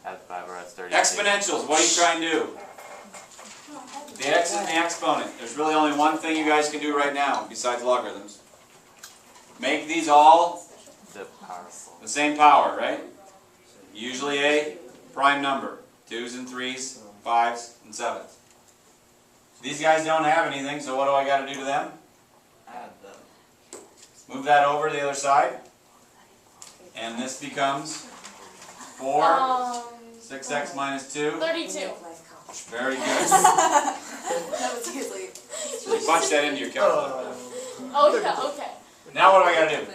Add 5 or that's 30. Exponentials, what are you trying to do? The x and the exponent. There's really only one thing you guys can do right now besides logarithms. Make these all The power. the same power, right? Usually a prime number. 2s and 3s, 5s and 7s. These guys don't have anything, so what do I got to do to them? Add them. Move that over to the other side. And this becomes 4, 6x minus 2. 32. Very good. That was easily. You punch that into your calculator. Oh, yeah, okay. Now what do I got to do?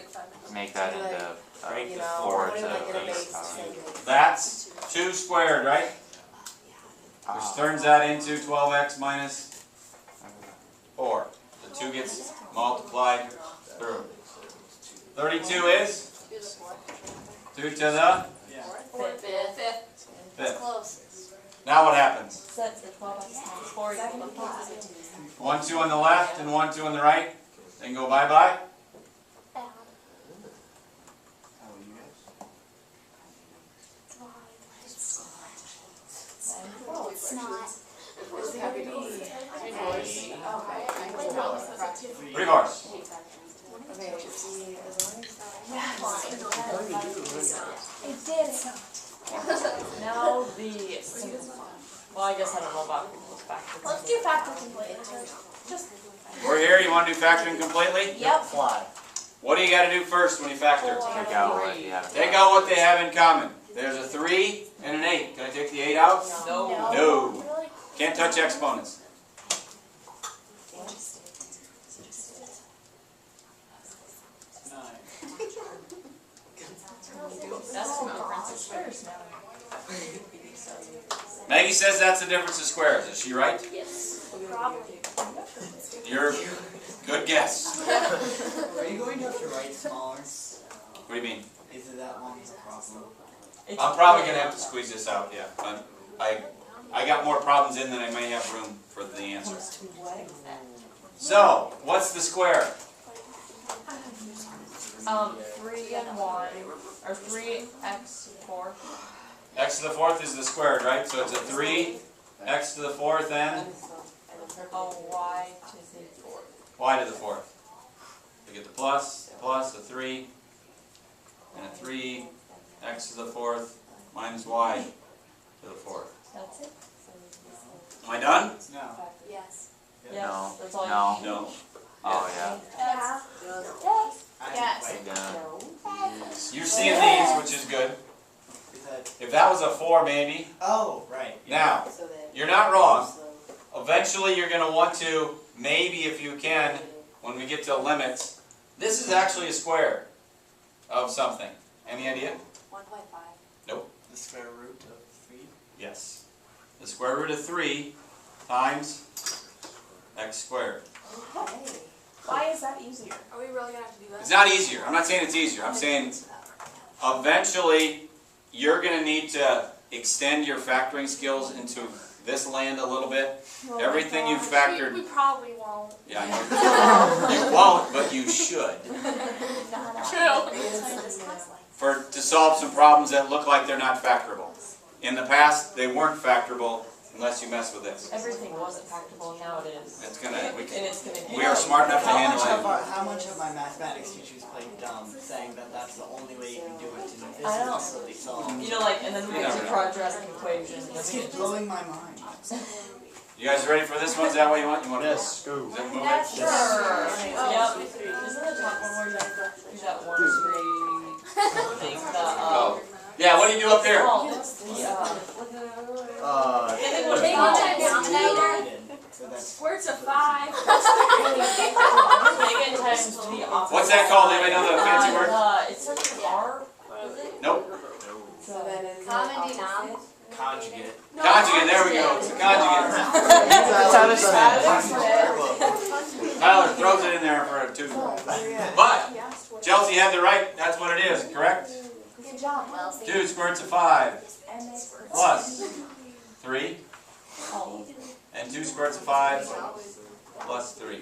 Make that into Break the 4 to what am I gonna base make? power. That's 2 squared, right? Which turns that into 12x minus 4. The 2 gets multiplied through. 32 is 2 to the Fifth. fifth. Close. Now what happens? Set the 12x minus 4 equal to 5. 1, 2 on the left and 1, 2 on the right. Then go bye-bye. How are you guys? It's not. Reverse. It did. Now the simple. Well, I guess I don't know about people's factors. Let's do factor completely. Just. We're here. You want to do factoring completely? Yep. Fly. What do you got to do first when you factor? Take out what you have. Take out what they have in common. There's a 3 and an 8. Can I take the 8 out? No. No. Really? Can't touch exponents. That's the difference of squares now. Maggie says that's the difference of squares. Is she right? Yes. Probably. You're good guess. Are you going to have to write smaller? What do you mean? Is it that long is a problem? I'm probably gonna have to squeeze this out. Yeah. I got more problems in than I may have room for the answer. So what's the square? 3 and 1, or 3x4. X to the 4th is the squared, right? So it's a 3, x to the 4th, and Y to the 4th. y to the 4th. We get the plus, a 3, and a 3, x to the 4th, minus y to the 4th. That's it? Am I done? No. Yes. Yes, No. that's all No. you No. Oh yeah. Yeah. Yes. Take down. You're seeing these, which is good. Is that? If that was a 4, maybe. Oh, right. Now, you're not wrong. Eventually, you're going to want to, maybe if you can, when we get to limits, this is actually a square of something. Any idea? 1.5. Nope. The square root of 3. Yes. The square root of 3 times x squared. Why is that easier? Are we really gonna have to do that? It's not easier. I'm not saying it's easier. I'm saying eventually you're going to need to extend your factoring skills into this land a little bit. Everything you We factored, probably won't. yeah, I know. You won't, but you should. True. To solve some problems that look like they're not factorable. In the past, they weren't factorable unless you mess with this. Everything wasn't factorable, now it is. It's gonna. And it's going to be. We are smart enough to handle it. How much of my mathematics teachers played dumb, saying that that's the only way you can do it to I know. consistently solve? You know, like, and then we get to quadratic equations. This keeps blowing my mind. You guys ready for this one? Is that what you want? You want Yes, to move it? That's Sure. Yep. Isn't the top one where you do that 1 degree thing? Oh. Yeah, what do you do up there? Oh, it's the, Big denominator. So that's Squares of 5. Big and times the opposite. What's that called? Anybody know the fancy word? It's like an R, is it? Nope. So then is Common it denom. conjugate. Conjugate, there we go. It's a conjugate. Tyler throws it in there for a 2. But Chelsea had the right, that's what it is, correct? Good job, Wellesley. 2 squares of 5 plus 3 Oh. and 2 squares of 5 plus 3.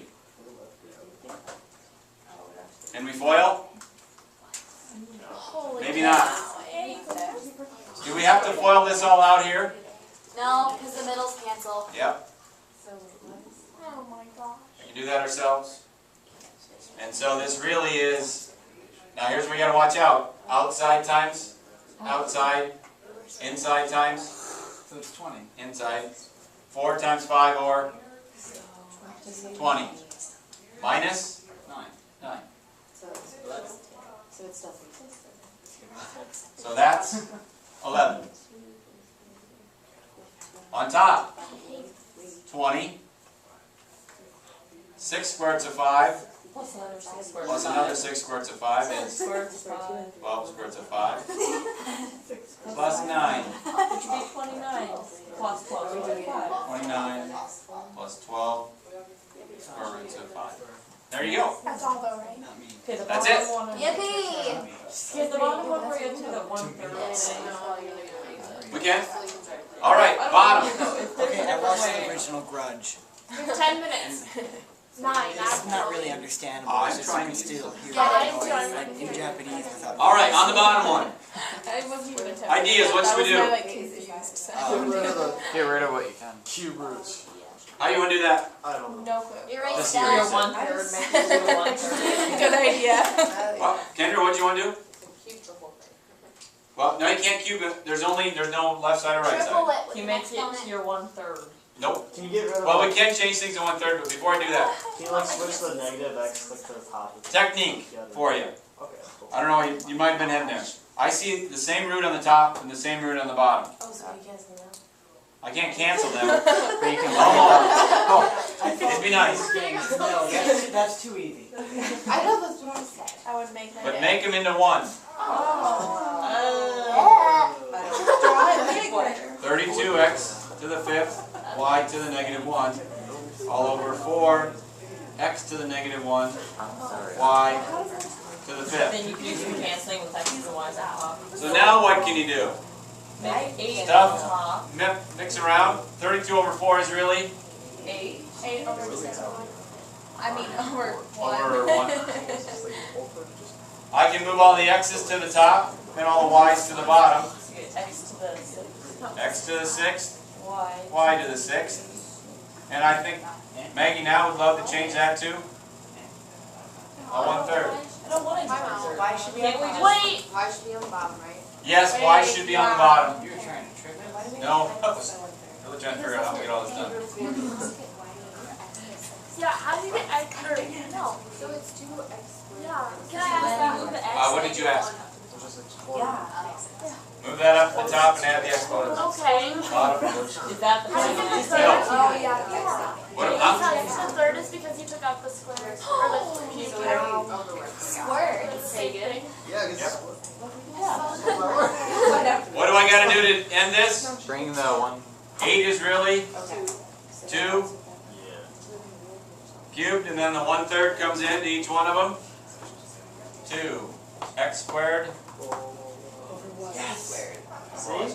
And we FOIL? Holy Maybe cow. not. Hey, It's Do we have to FOIL this all out here? No, because the middles cancel. Yep, Oh my gosh. we can do that ourselves. And so this really is, now here's where you gotta watch out. Outside times, outside, inside times, So it's 20. inside. 4 times 5 or 20. Minus 9. So that's 11. On top, 20. 6 squared to 5, Plus another 6 squared. plus another 6 squared to 5 is Squared to 5. 12 squared to 5. Plus 9. Which would be 29. Plus 12 squared to 5. 29 plus 12 square root of 5. There you go. That's all though, right? Not me. Okay, the That's bottom it. one. Yippee! Okay, the bottom one where you have to the 1/3. We can? Alright, bottom. Okay, I watched the original Grudge. 10 minutes. 9. It's not really understandable. I'm It's just trying you can to- still hear Yeah, it I'm going, trying like to- in Japanese without. Alright, on the bottom one. I wasn't even attempting. Ideas, what should we do? Get rid of what you can. Cube roots. How you want to do that? I don't know. No clue. You're right, This You're year. Dad. 1/3, make it a 1/3. Good idea. Well, Kendra, what do you want to do? Well, no, you can't cube it. There's no left side or right Triple side. it with You an make it exponent. to your 1/3. Nope. Can you get rid of Well, we can change things to 1/3, but before I do that, Can you like switch the negative x like to the top? of the- technique for you. Okay, cool. I don't know, you might have been heading there. I see the same root on the top and the same root on the bottom. Oh, so you can't say that. I can't cancel them. But you can Almost. I thought It'd be nice. No, that's too easy. I know that's what I said. I would make that. But make them into 1. Draw it. 32x to the 5th, y to the negative 1, all over 4, x to the negative 1, I'm sorry. y to the 5th. Then you can do some canceling with x's and y's at the top. So now what can you do? Make 8 Stuff. at the top. Mix around. 32 over 4 is really 8. 8 over 6. I mean, over 1. over 1. I can move all the x's to the top and all the y's to the bottom. So you get x to the 6th. X to the 6th, Y. y to the 6th. And I think Maggie now would love to change that to a 1/3. I don't want to do it. Why should we Can't we have just- Wait! Why should be on the bottom, right? Yes, y should be on the bottom. You were trying to trick me. No, I was really trying to figure out how to get all this done. Yeah, how do you get x or no? So it's 2x squared. Yeah. Can I ask that? Move the x. What did you ask? So just explore. Move that up to the top and add the exponents. Okay. Bottom. Is that the How do you get the point? third? Oh, yeah. What, The huh? third is because you took out the squares or the cube. Squared. It's the same thing. Yeah, I guess. What do I gotta do to end this? Bring the one. 8 is really 2 Yeah. cubed, and then the 1/3 comes into each one of them. 2 x squared. See?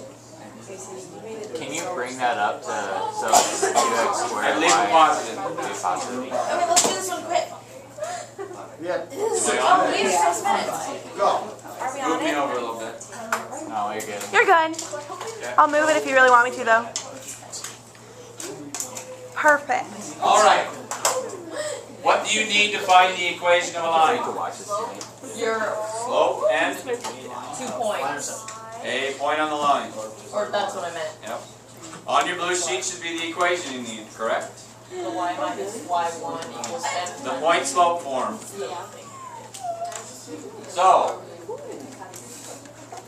Can you bring that up to so it's 2x squared? I leave it y positive. be positive? Okay, let's do this one quick. Yeah. Am I Oh, on? we have 6 minutes. Go. Are we Move on me it? over a little bit. No, you're good. You're good. Okay. I'll move it if you really want me to, though. Perfect. Alright. What do you need to find the equation of a You line? can watch this tonight. Your Slope and 2 points. a point on the line. Or that's what I meant. Yep. On your blue sheet should be the equation you need, correct? The y minus y1 equals 10. The point slope form. So,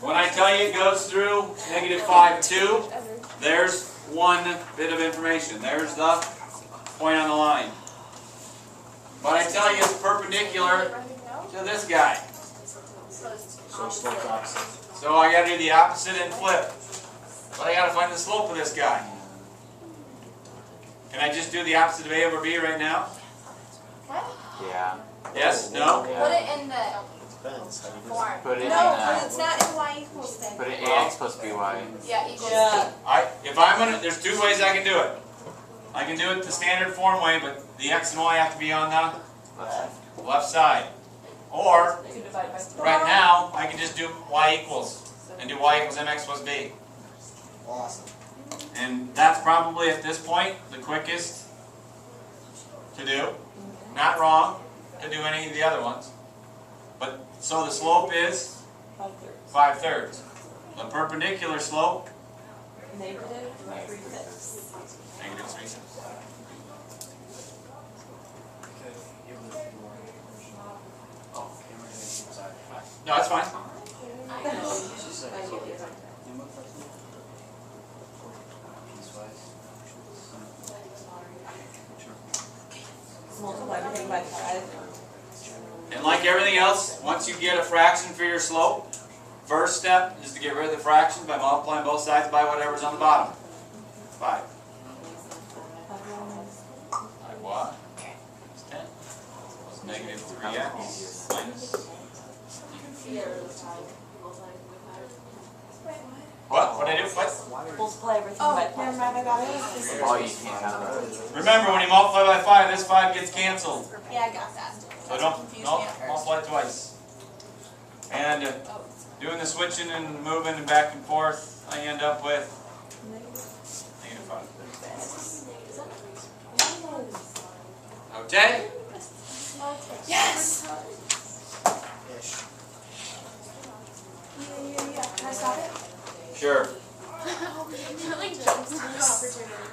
when I tell you it goes through -5, 2, there's one bit of information. There's the point on the line. But I tell you it's perpendicular to this guy. So slope opposite. So I gotta do the opposite and flip. But I gotta find the slope of this guy. Can I just do the opposite of A over B right now? Yeah. Yes? No? Put Yeah. it in the Depends. How do you do form. Put it in No, but the. it's not in y equals thing. Put it ax plus by. Yeah, equals Yeah. If I'm gonna, there's 2 ways I can do it. I can do it the standard form way, but the x and y have to be on the left side. Or, You can divide by 3. right now, I can just do y equals, and do y equals mx plus b. Awesome. And that's probably at this point the quickest to do. Not wrong to do any of the other ones. But so the slope is 5/3. 5/3. The perpendicular slope, Negative 3/6. negative 3/6. No, that's fine. Multiply everything by 5. And like everything else, once you get a fraction for your slope, first step is to get rid of the fraction by multiplying both sides by whatever's on the bottom. 5. Like what? It's 10. It's negative 3x minus. What? What did I do? What? Multiply everything Oh, by never 5. mind, I got it. Oh, you can't have that. Remember, when you multiply by 5, this 5 gets canceled. Yeah, I got that. So don't, Confused no, me at first. multiply it twice. And doing the switching and moving and back and forth, I end up with negative 5. Okay? Yes! Ish. Yeah. Can I stop it? Sure. Really jumps to the opportunity.